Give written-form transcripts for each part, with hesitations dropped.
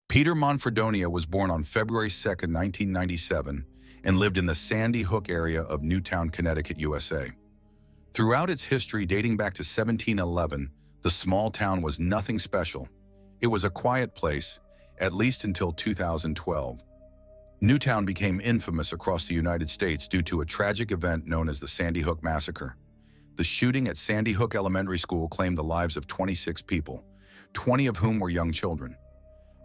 Peter Manfredonia was born on February 2nd, 1997, and lived in the Sandy Hook area of Newtown, Connecticut, USA. Throughout its history dating back to 1711, the small town was nothing special. It was a quiet place, at least until 2012. Newtown became infamous across the United States due to a tragic event known as the Sandy Hook Massacre. The shooting at Sandy Hook Elementary School claimed the lives of 26 people, 20 of whom were young children.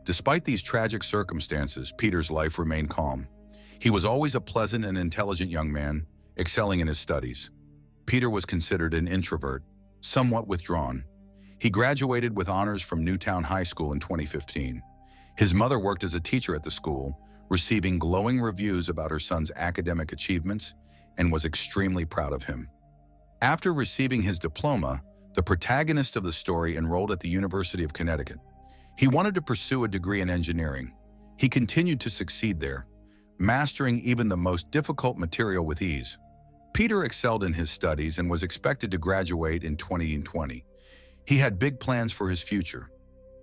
Despite these tragic circumstances, Peter's life remained calm. He was always a pleasant and intelligent young man, excelling in his studies. Peter was considered an introvert, somewhat withdrawn. He graduated with honors from Newtown High School in 2015. His mother worked as a teacher at the school, receiving glowing reviews about her son's academic achievements, and was extremely proud of him. After receiving his diploma, the protagonist of the story enrolled at the University of Connecticut. He wanted to pursue a degree in engineering. He continued to succeed there, mastering even the most difficult material with ease. Peter excelled in his studies and was expected to graduate in 2020. He had big plans for his future.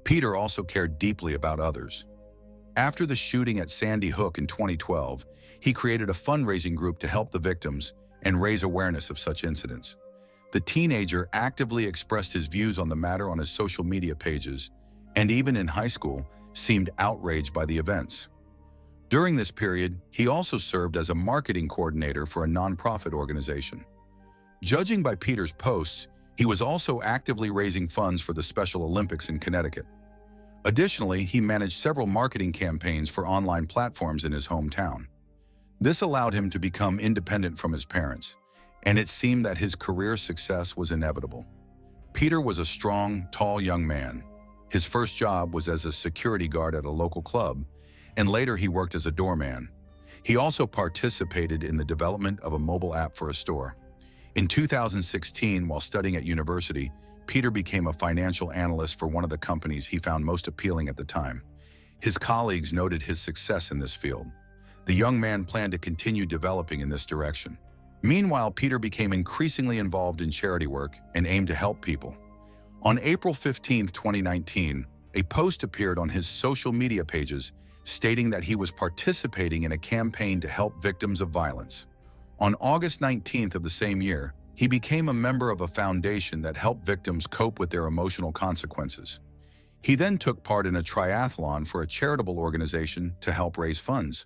Peter also cared deeply about others. After the shooting at Sandy Hook in 2012, he created a fundraising group to help the victims and raise awareness of such incidents. The teenager actively expressed his views on the matter on his social media pages, and even in high school, seemed outraged by the events. During this period, he also served as a marketing coordinator for a nonprofit organization. Judging by Peter's posts, he was also actively raising funds for the Special Olympics in Connecticut. Additionally, he managed several marketing campaigns for online platforms in his hometown. This allowed him to become independent from his parents, and it seemed that his career success was inevitable. Peter was a strong, tall young man. His first job was as a security guard at a local club, and later he worked as a doorman. He also participated in the development of a mobile app for a store. In 2016, while studying at university, Peter became a financial analyst for one of the companies he found most appealing at the time. His colleagues noted his success in this field. The young man planned to continue developing in this direction. Meanwhile, Peter became increasingly involved in charity work and aimed to help people. On April 15, 2019, a post appeared on his social media pages stating that he was participating in a campaign to help victims of violence. On August 19th of the same year, he became a member of a foundation that helped victims cope with their emotional consequences. He then took part in a triathlon for a charitable organization to help raise funds.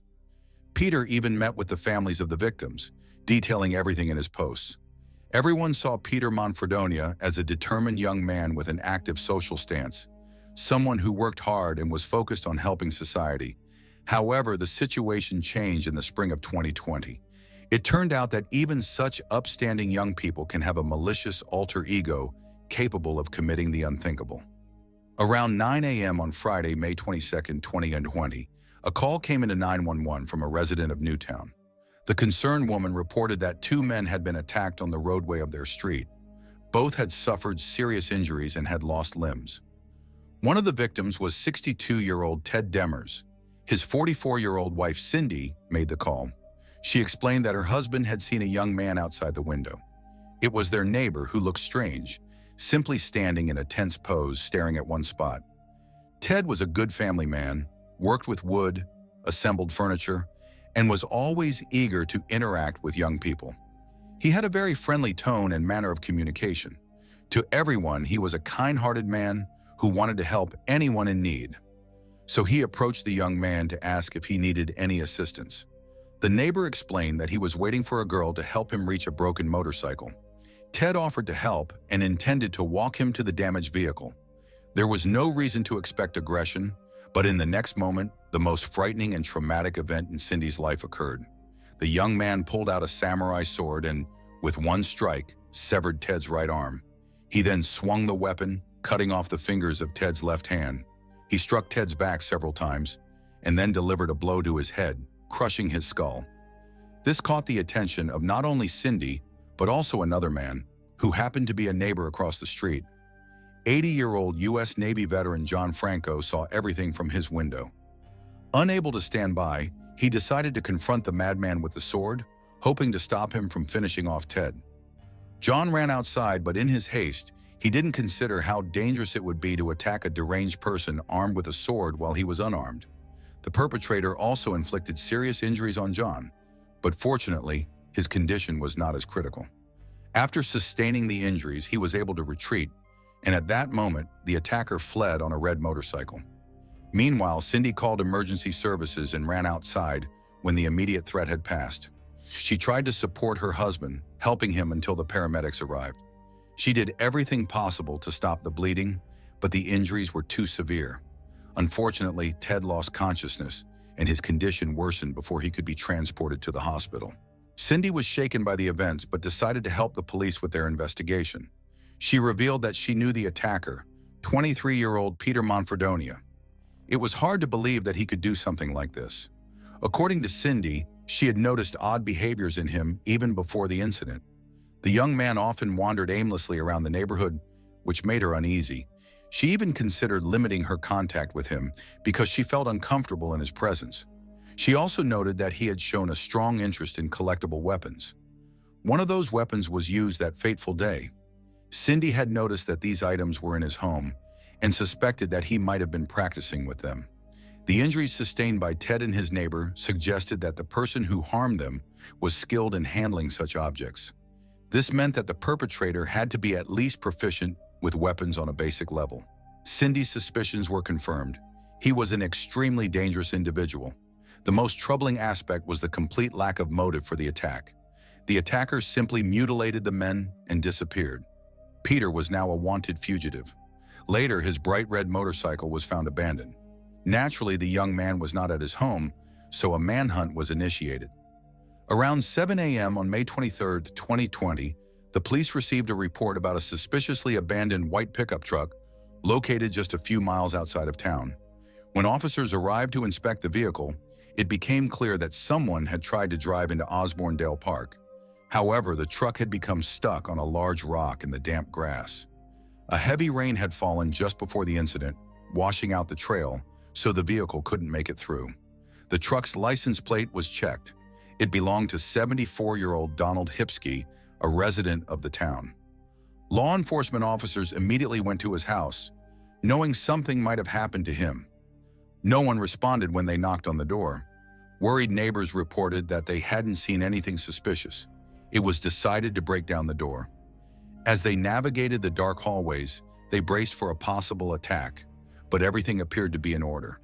Peter even met with the families of the victims, detailing everything in his posts. Everyone saw Peter Manfredonia as a determined young man with an active social stance, someone who worked hard and was focused on helping society. However, the situation changed in the spring of 2020. It turned out that even such upstanding young people can have a malicious alter ego capable of committing the unthinkable. Around 9 a.m. on Friday, May 22, 2020, a call came into 911 from a resident of Newtown. The concerned woman reported that two men had been attacked on the roadway of their street. Both had suffered serious injuries and had lost limbs. One of the victims was 62-year-old Ted Demers. His 44-year-old wife, Cindy, made the call. She explained that her husband had seen a young man outside the window. It was their neighbor who looked strange, simply standing in a tense pose, staring at one spot. Ted was a good family man, worked with wood, assembled furniture, and was always eager to interact with young people. He had a very friendly tone and manner of communication. To everyone, he was a kind-hearted man who wanted to help anyone in need. So he approached the young man to ask if he needed any assistance. The neighbor explained that he was waiting for a girl to help him reach a broken motorcycle. Ted offered to help and intended to walk him to the damaged vehicle. There was no reason to expect aggression, but in the next moment, the most frightening and traumatic event in Cindy's life occurred. The young man pulled out a samurai sword and, with one strike, severed Ted's right arm. He then swung the weapon, cutting off the fingers of Ted's left hand. He struck Ted's back several times and then delivered a blow to his head, crushing his skull. This caught the attention of not only Cindy, but also another man, who happened to be a neighbor across the street. 80-year-old U.S. Navy veteran John Franco saw everything from his window. Unable to stand by, he decided to confront the madman with the sword, hoping to stop him from finishing off Ted. John ran outside, but in his haste, He didn't consider how dangerous it would be to attack a deranged person armed with a sword while he was unarmed. The perpetrator also inflicted serious injuries on John, but fortunately, his condition was not as critical. After sustaining the injuries, he was able to retreat, and at that moment, the attacker fled on a red motorcycle. Meanwhile, Cindy called emergency services and ran outside when the immediate threat had passed. She tried to support her husband, helping him until the paramedics arrived. She did everything possible to stop the bleeding, but the injuries were too severe. Unfortunately, Ted lost consciousness, and his condition worsened before he could be transported to the hospital. Cindy was shaken by the events but decided to help the police with their investigation. She revealed that she knew the attacker, 23-year-old Peter Manfredonia. It was hard to believe that he could do something like this. According to Cindy, she had noticed odd behaviors in him even before the incident. The young man often wandered aimlessly around the neighborhood, which made her uneasy. She even considered limiting her contact with him because she felt uncomfortable in his presence. She also noted that he had shown a strong interest in collectible weapons. One of those weapons was used that fateful day. Cindy had noticed that these items were in his home and suspected that he might have been practicing with them. The injuries sustained by Ted and his neighbor suggested that the person who harmed them was skilled in handling such objects. This meant that the perpetrator had to be at least proficient with weapons on a basic level. Cindy's suspicions were confirmed. He was an extremely dangerous individual. The most troubling aspect was the complete lack of motive for the attack. The attacker simply mutilated the men and disappeared. Peter was now a wanted fugitive. Later, his bright red motorcycle was found abandoned. Naturally, the young man was not at his home, so a manhunt was initiated. Around 7 a.m. on May 23, 2020, the police received a report about a suspiciously abandoned white pickup truck located just a few miles outside of town. When officers arrived to inspect the vehicle, it became clear that someone had tried to drive into Osborndale Park. However, the truck had become stuck on a large rock in the damp grass. A heavy rain had fallen just before the incident, washing out the trail, so the vehicle couldn't make it through. The truck's license plate was checked. It belonged to 74-year-old Donald Hipsky, a resident of the town. Law enforcement officers immediately went to his house, knowing something might have happened to him. No one responded when they knocked on the door. Worried neighbors reported that they hadn't seen anything suspicious. It was decided to break down the door. As they navigated the dark hallways, they braced for a possible attack, but everything appeared to be in order.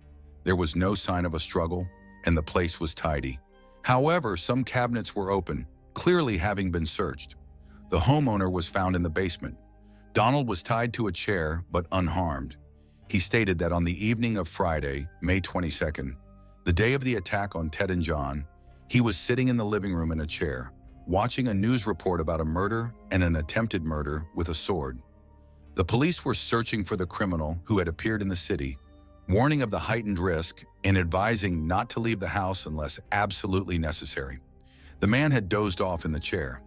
There was no sign of a struggle, and the place was tidy. However, some cabinets were open, clearly having been searched. The homeowner was found in the basement. Donald was tied to a chair, but unharmed. He stated that on the evening of Friday, May 22nd, the day of the attack on Ted and John, he was sitting in the living room in a chair, watching a news report about a murder and an attempted murder with a sword. The police were searching for the criminal who had appeared in the city, warning of the heightened risk and advising not to leave the house unless absolutely necessary. The man had dozed off in the chair.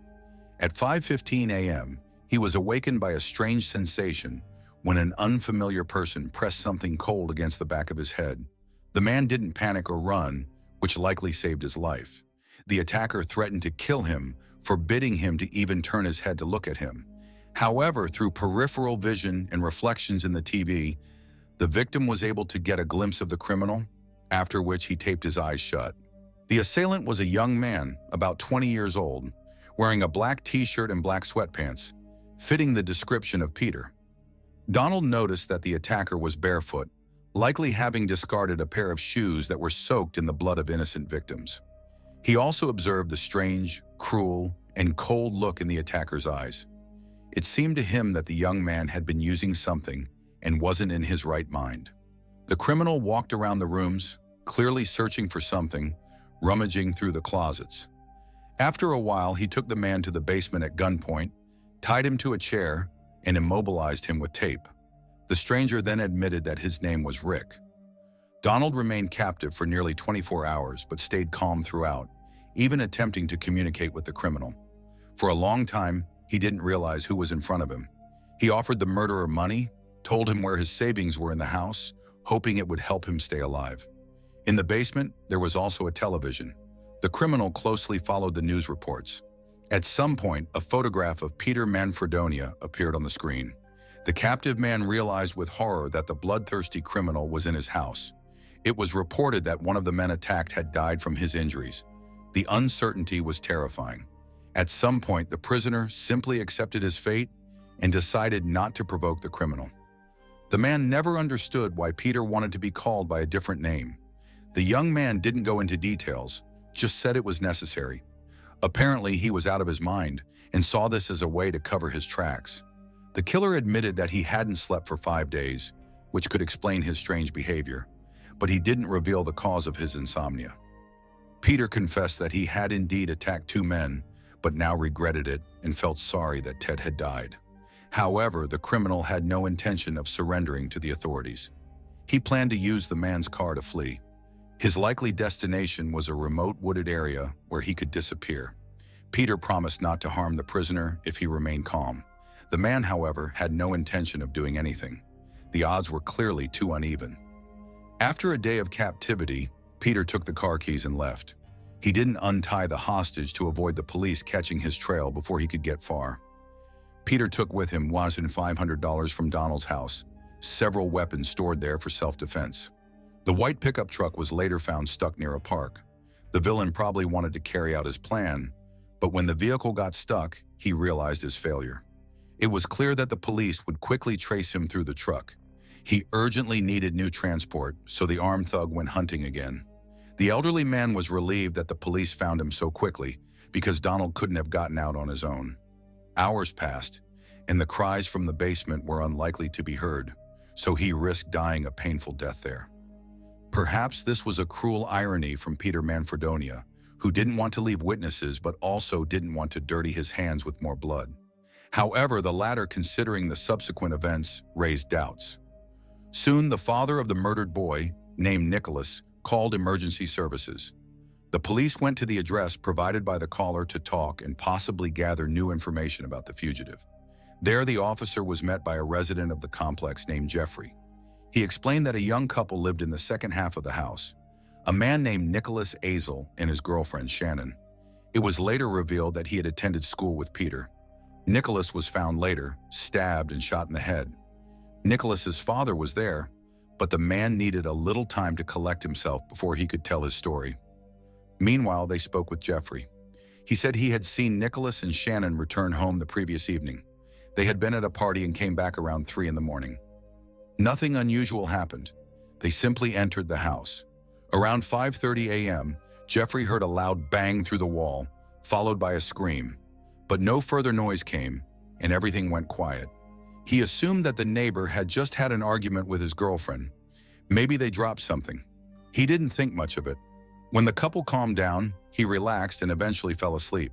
At 5:15 a.m., he was awakened by a strange sensation when an unfamiliar person pressed something cold against the back of his head. The man didn't panic or run, which likely saved his life. The attacker threatened to kill him, forbidding him to even turn his head to look at him. However, through peripheral vision and reflections in the TV, the victim was able to get a glimpse of the criminal, after which he taped his eyes shut. The assailant was a young man, about 20 years old, wearing a black t-shirt and black sweatpants, fitting the description of Peter. Donald noticed that the attacker was barefoot, likely having discarded a pair of shoes that were soaked in the blood of innocent victims. He also observed the strange, cruel, and cold look in the attacker's eyes. It seemed to him that the young man had been using something and wasn't in his right mind. The criminal walked around the rooms, clearly searching for something, rummaging through the closets. After a while, he took the man to the basement at gunpoint, tied him to a chair, and immobilized him with tape. The stranger then admitted that his name was Rick. Donald remained captive for nearly 24 hours but stayed calm throughout, even attempting to communicate with the criminal. For a long time, he didn't realize who was in front of him. He offered the murderer money, told him where his savings were in the house, hoping it would help him stay alive. In the basement, there was also a television. The criminal closely followed the news reports. At some point, a photograph of Peter Manfredonia appeared on the screen. The captive man realized with horror that the bloodthirsty criminal was in his house. It was reported that one of the men attacked had died from his injuries. The uncertainty was terrifying. At some point, the prisoner simply accepted his fate and decided not to provoke the criminal. The man never understood why Peter wanted to be called by a different name. The young man didn't go into details, just said it was necessary. Apparently, he was out of his mind and saw this as a way to cover his tracks. The killer admitted that he hadn't slept for 5 days, which could explain his strange behavior, but he didn't reveal the cause of his insomnia. Peter confessed that he had indeed attacked 2 men, but now regretted it and felt sorry that Ted had died. However, the criminal had no intention of surrendering to the authorities. He planned to use the man's car to flee. His likely destination was a remote wooded area where he could disappear. Peter promised not to harm the prisoner if he remained calm. The man, however, had no intention of doing anything. The odds were clearly too uneven. After a day of captivity, Peter took the car keys and left. He didn't untie the hostage to avoid the police catching his trail before he could get far. Peter took with him $1,500 from Donald's house, several weapons stored there for self-defense. The white pickup truck was later found stuck near a park. The villain probably wanted to carry out his plan, but when the vehicle got stuck, he realized his failure. It was clear that the police would quickly trace him through the truck. He urgently needed new transport, so the armed thug went hunting again. The elderly man was relieved that the police found him so quickly because Donald couldn't have gotten out on his own. Hours passed, and the cries from the basement were unlikely to be heard, so he risked dying a painful death there. Perhaps this was a cruel irony from Peter Manfredonia, who didn't want to leave witnesses but also didn't want to dirty his hands with more blood. However, the latter, considering the subsequent events, raised doubts. Soon, the father of the murdered boy, named Nicholas, called emergency services. The police went to the address provided by the caller to talk and possibly gather new information about the fugitive. There, the officer was met by a resident of the complex named Jeffrey. He explained that a young couple lived in the second half of the house, a man named Nicholas Azel and his girlfriend Shannon. It was later revealed that he had attended school with Peter. Nicholas was found later, stabbed and shot in the head. Nicholas's father was there, but the man needed a little time to collect himself before he could tell his story. Meanwhile, they spoke with Jeffrey. He said he had seen Nicholas and Shannon return home the previous evening. They had been at a party and came back around 3 in the morning. Nothing unusual happened. They simply entered the house. Around 5:30 a.m., Jeffrey heard a loud bang through the wall, followed by a scream. But no further noise came, and everything went quiet. He assumed that the neighbor had just had an argument with his girlfriend. Maybe they dropped something. He didn't think much of it. When the couple calmed down, he relaxed and eventually fell asleep.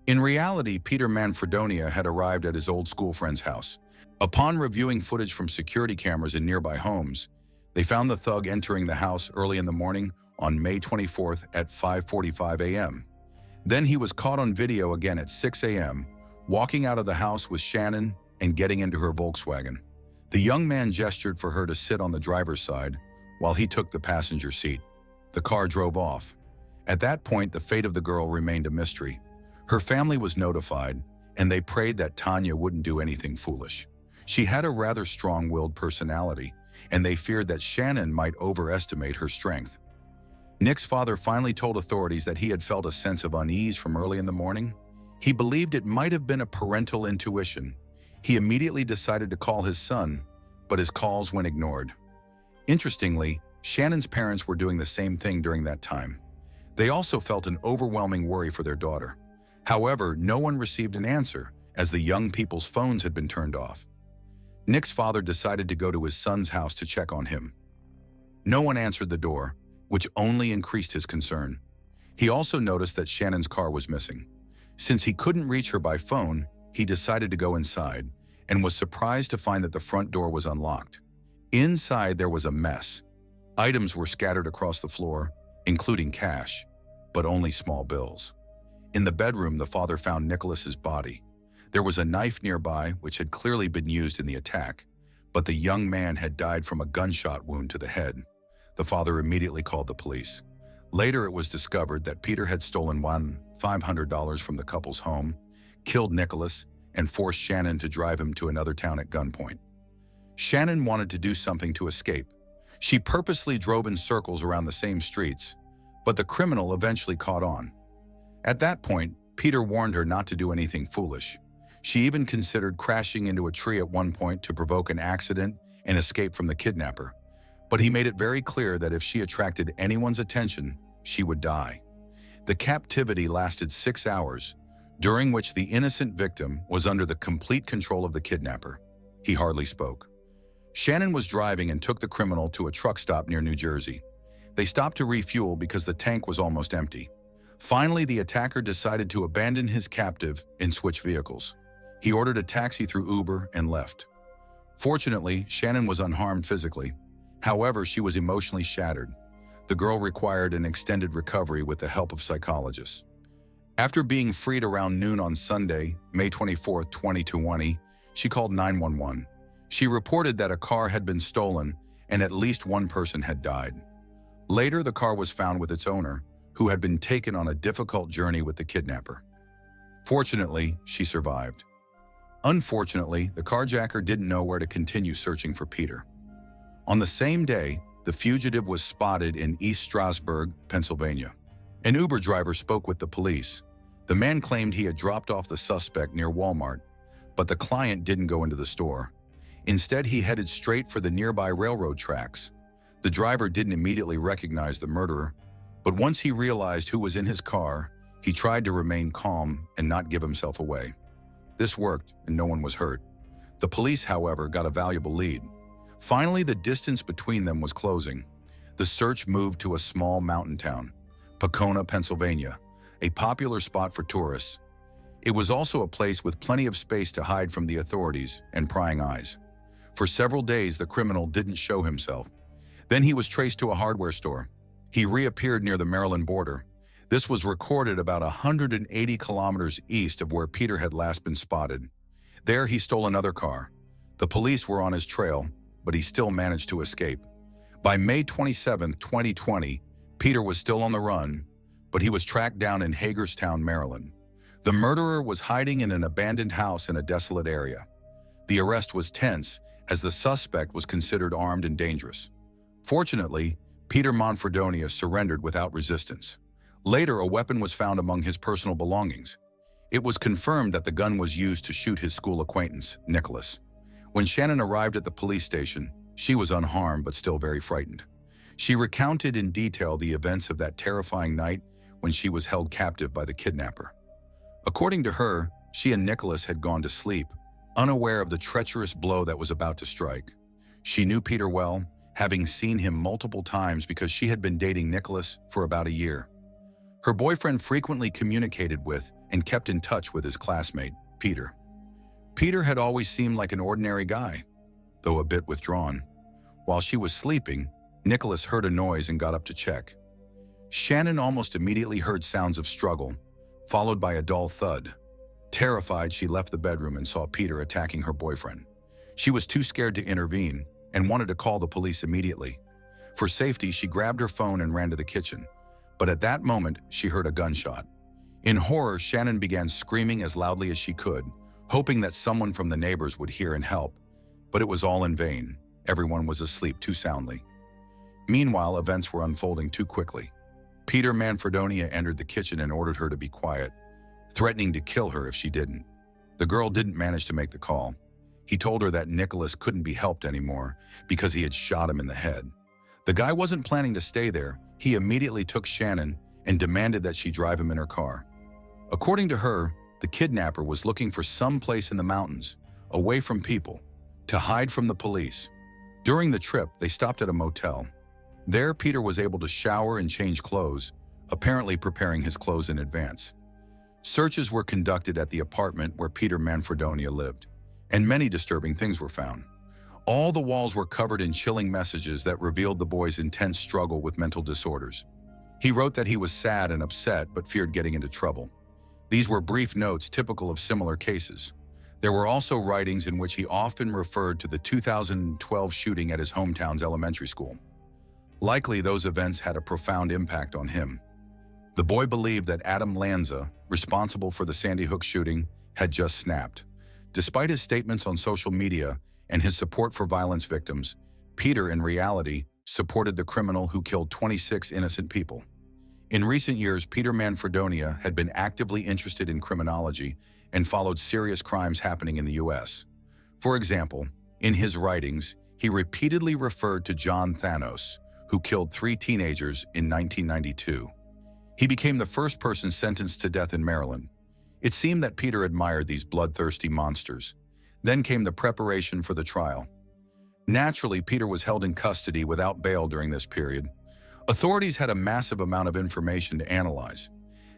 In reality, Peter Manfredonia had arrived at his old school friend's house. Upon reviewing footage from security cameras in nearby homes, they found the thug entering the house early in the morning on May 24th at 5:45 a.m. Then he was caught on video again at 6 a.m., walking out of the house with Shannon and getting into her Volkswagen. The young man gestured for her to sit on the driver's side while he took the passenger seat. The car drove off. At that point, the fate of the girl remained a mystery. Her family was notified, and they prayed that Tanya wouldn't do anything foolish. She had a rather strong-willed personality, and they feared that Shannon might overestimate her strength. Nick's father finally told authorities that he had felt a sense of unease from early in the morning. He believed it might have been a parental intuition. He immediately decided to call his son, but his calls went ignored. Interestingly, Shannon's parents were doing the same thing during that time. They also felt an overwhelming worry for their daughter. However, no one received an answer, as the young people's phones had been turned off. Nick's father decided to go to his son's house to check on him. No one answered the door, which only increased his concern. He also noticed that Shannon's car was missing. Since he couldn't reach her by phone, he decided to go inside and was surprised to find that the front door was unlocked. Inside, there was a mess. Items were scattered across the floor, including cash, but only small bills. In the bedroom, the father found Nicholas's body. There was a knife nearby, which had clearly been used in the attack, but the young man had died from a gunshot wound to the head. The father immediately called the police. Later, it was discovered that Peter had stolen $1,500 from the couple's home, killed Nicholas, and forced Shannon to drive him to another town at gunpoint. Shannon wanted to do something to escape. She purposely drove in circles around the same streets, but the criminal eventually caught on. At that point, Peter warned her not to do anything foolish. She even considered crashing into a tree at one point to provoke an accident and escape from the kidnapper. But he made it very clear that if she attracted anyone's attention, she would die. The captivity lasted 6 hours, during which the innocent victim was under the complete control of the kidnapper. He hardly spoke. Shannon was driving and took the criminal to a truck stop near New Jersey. They stopped to refuel because the tank was almost empty. Finally, the attacker decided to abandon his captive and switch vehicles. He ordered a taxi through Uber and left. Fortunately, Shannon was unharmed physically. However, she was emotionally shattered. The girl required an extended recovery with the help of psychologists. After being freed around noon on Sunday, May 24, 2020, she called 911. She reported that a car had been stolen and at least one person had died. Later, the car was found with its owner, who had been taken on a difficult journey with the kidnapper. Fortunately, she survived. Unfortunately, the carjacker didn't know where to continue searching for Peter. On the same day, the fugitive was spotted in East Stroudsburg, Pennsylvania. An Uber driver spoke with the police. The man claimed he had dropped off the suspect near Walmart, but the client didn't go into the store. Instead, he headed straight for the nearby railroad tracks. The driver didn't immediately recognize the murderer, but once he realized who was in his car, he tried to remain calm and not give himself away. This worked, and no one was hurt. The police, however, got a valuable lead. Finally, the distance between them was closing. The search moved to a small mountain town, Pecona, Pennsylvania, a popular spot for tourists. It was also a place with plenty of space to hide from the authorities and prying eyes. For several days, the criminal didn't show himself. Then he was traced to a hardware store. He reappeared near the Maryland border. This was recorded about 180 kilometers east of where Peter had last been spotted. There, he stole another car. The police were on his trail, but he still managed to escape. By May 27, 2020, Peter was still on the run, but he was tracked down in Hagerstown, Maryland. The murderer was hiding in an abandoned house in a desolate area. The arrest was tense, as the suspect was considered armed and dangerous. Fortunately, Peter Manfredonia surrendered without resistance. Later, a weapon was found among his personal belongings. It was confirmed that the gun was used to shoot his school acquaintance, Nicholas. When Shannon arrived at the police station, she was unharmed but still very frightened. She recounted in detail the events of that terrifying night when she was held captive by the kidnapper. According to her, she and Nicholas had gone to sleep, unaware of the treacherous blow that was about to strike. She knew Peter well, having seen him multiple times because she had been dating Nicholas for about a year. Her boyfriend frequently communicated with and kept in touch with his classmate, Peter. Peter had always seemed like an ordinary guy, though a bit withdrawn. While she was sleeping, Nicholas heard a noise and got up to check. Shannon almost immediately heard sounds of struggle, followed by a dull thud. Terrified, she left the bedroom and saw Peter attacking her boyfriend. She was too scared to intervene and wanted to call the police immediately. For safety, she grabbed her phone and ran to the kitchen. But at that moment, she heard a gunshot. In horror, Shannon began screaming as loudly as she could, hoping that someone from the neighbors would hear and help. But it was all in vain. Everyone was asleep too soundly. Meanwhile, events were unfolding too quickly. Peter Manfredonia entered the kitchen and ordered her to be quiet, threatening to kill her if she didn't. The girl didn't manage to make the call. He told her that Nicholas couldn't be helped anymore because he had shot him in the head. The guy wasn't planning to stay there. He immediately took Shannon and demanded that she drive him in her car. According to her, the kidnapper was looking for some place in the mountains, away from people, to hide from the police. During the trip, they stopped at a motel. There, Peter was able to shower and change clothes, apparently preparing his clothes in advance. Searches were conducted at the apartment where Peter Manfredonia lived, and many disturbing things were found. All the walls were covered in chilling messages that revealed the boy's intense struggle with mental disorders. He wrote that he was sad and upset but feared getting into trouble. These were brief notes typical of similar cases. There were also writings in which he often referred to the 2012 shooting at his hometown's elementary school. Likely, those events had a profound impact on him. The boy believed that Adam Lanza, responsible for the Sandy Hook shooting, had just snapped. Despite his statements on social media and his support for violence victims, Peter, in reality, supported the criminal who killed 26 innocent people. In recent years, Peter Manfredonia had been actively interested in criminology and followed serious crimes happening in the U.S. For example, in his writings, he repeatedly referred to John Thanos, who killed 3 teenagers in 1992. He became the first person sentenced to death in Maryland. It seemed that Peter admired these bloodthirsty monsters. Then came the preparation for the trial. Naturally, Peter was held in custody without bail during this period. Authorities had a massive amount of information to analyze.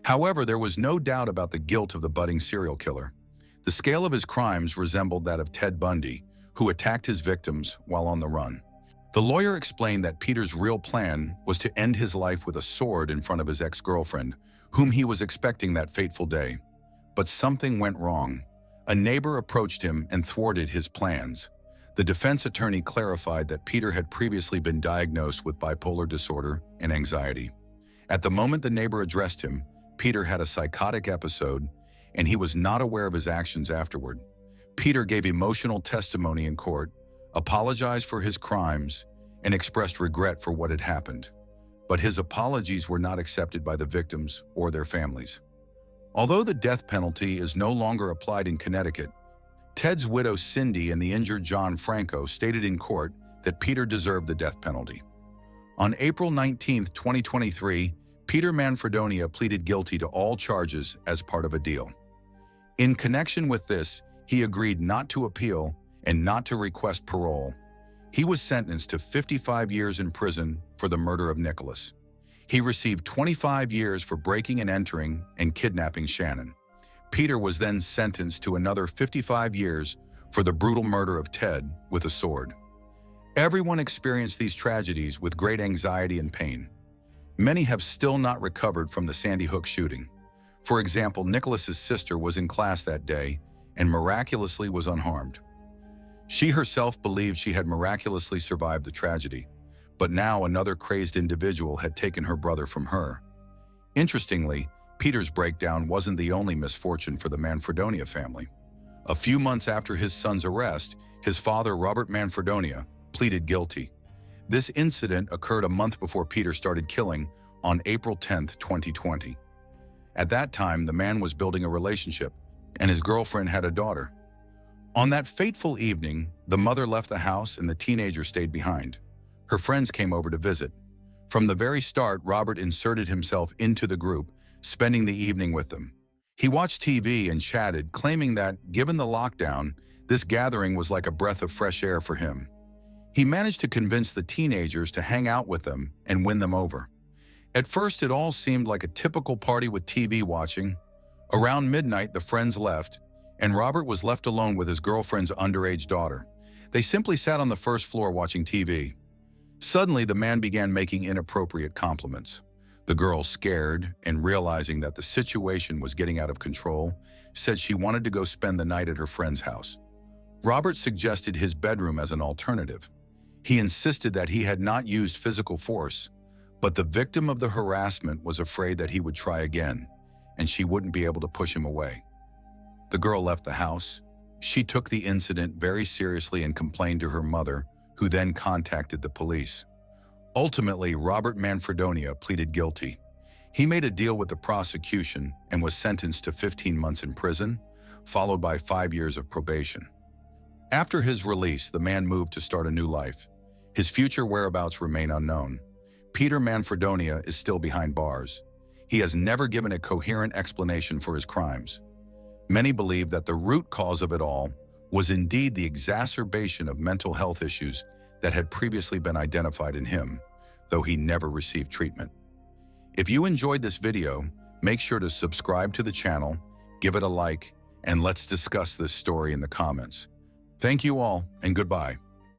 However, there was no doubt about the guilt of the budding serial killer. The scale of his crimes resembled that of Ted Bundy, who attacked his victims while on the run. The lawyer explained that Peter's real plan was to end his life with a sword in front of his ex-girlfriend, whom he was expecting that fateful day. But something went wrong. A neighbor approached him and thwarted his plans. The defense attorney clarified that Peter had previously been diagnosed with bipolar disorder and anxiety. At the moment the neighbor addressed him, Peter had a psychotic episode, and he was not aware of his actions afterward. Peter gave emotional testimony in court, apologized for his crimes, and expressed regret for what had happened. But his apologies were not accepted by the victims or their families. Although the death penalty is no longer applied in Connecticut, Ted's widow Cindy and the injured John Franco stated in court that Peter deserved the death penalty. On April 19, 2023, Peter Manfredonia pleaded guilty to all charges as part of a deal. In connection with this, he agreed not to appeal and not to request parole. He was sentenced to 55 years in prison for the murder of Nicholas. He received 25 years for breaking and entering and kidnapping Shannon. Peter was then sentenced to another 55 years for the brutal murder of Ted with a sword. Everyone experienced these tragedies with great anxiety and pain. Many have still not recovered from the Sandy Hook shooting. For example, Nicholas's sister was in class that day and miraculously was unharmed. She herself believed she had miraculously survived the tragedy, but now another crazed individual had taken her brother from her. Interestingly, Peter's breakdown wasn't the only misfortune for the Manfredonia family. A few months after his son's arrest, his father, Robert Manfredonia, pleaded guilty. This incident occurred a month before Peter started killing on April 10, 2020. At that time, the man was building a relationship, and his girlfriend had a daughter. On that fateful evening, the mother left the house and the teenager stayed behind. Her friends came over to visit. From the very start, Robert inserted himself into the group, spending the evening with them. He watched TV and chatted, claiming that, given the lockdown, this gathering was like a breath of fresh air for him. He managed to convince the teenagers to hang out with them and win them over. At first, it all seemed like a typical party with TV watching. Around midnight, the friends left, and Robert was left alone with his girlfriend's underage daughter. They simply sat on the first floor watching TV. Suddenly, the man began making inappropriate compliments. The girl, scared and realizing that the situation was getting out of control, said she wanted to go spend the night at her friend's house. Robert suggested his bedroom as an alternative. He insisted that he had not used physical force, but the victim of the harassment was afraid that he would try again, and she wouldn't be able to push him away. The girl left the house. She took the incident very seriously and complained to her mother, who then contacted the police. Ultimately, Robert Manfredonia pleaded guilty. He made a deal with the prosecution and was sentenced to 15 months in prison, followed by 5 years of probation. After his release, the man moved to start a new life. His future whereabouts remain unknown. Peter Manfredonia is still behind bars. He has never given a coherent explanation for his crimes. Many believe that the root cause of it all was indeed the exacerbation of mental health issues that had previously been identified in him, though he never received treatment. If you enjoyed this video, make sure to subscribe to the channel, give it a like, and let's discuss this story in the comments. Thank you all, and goodbye.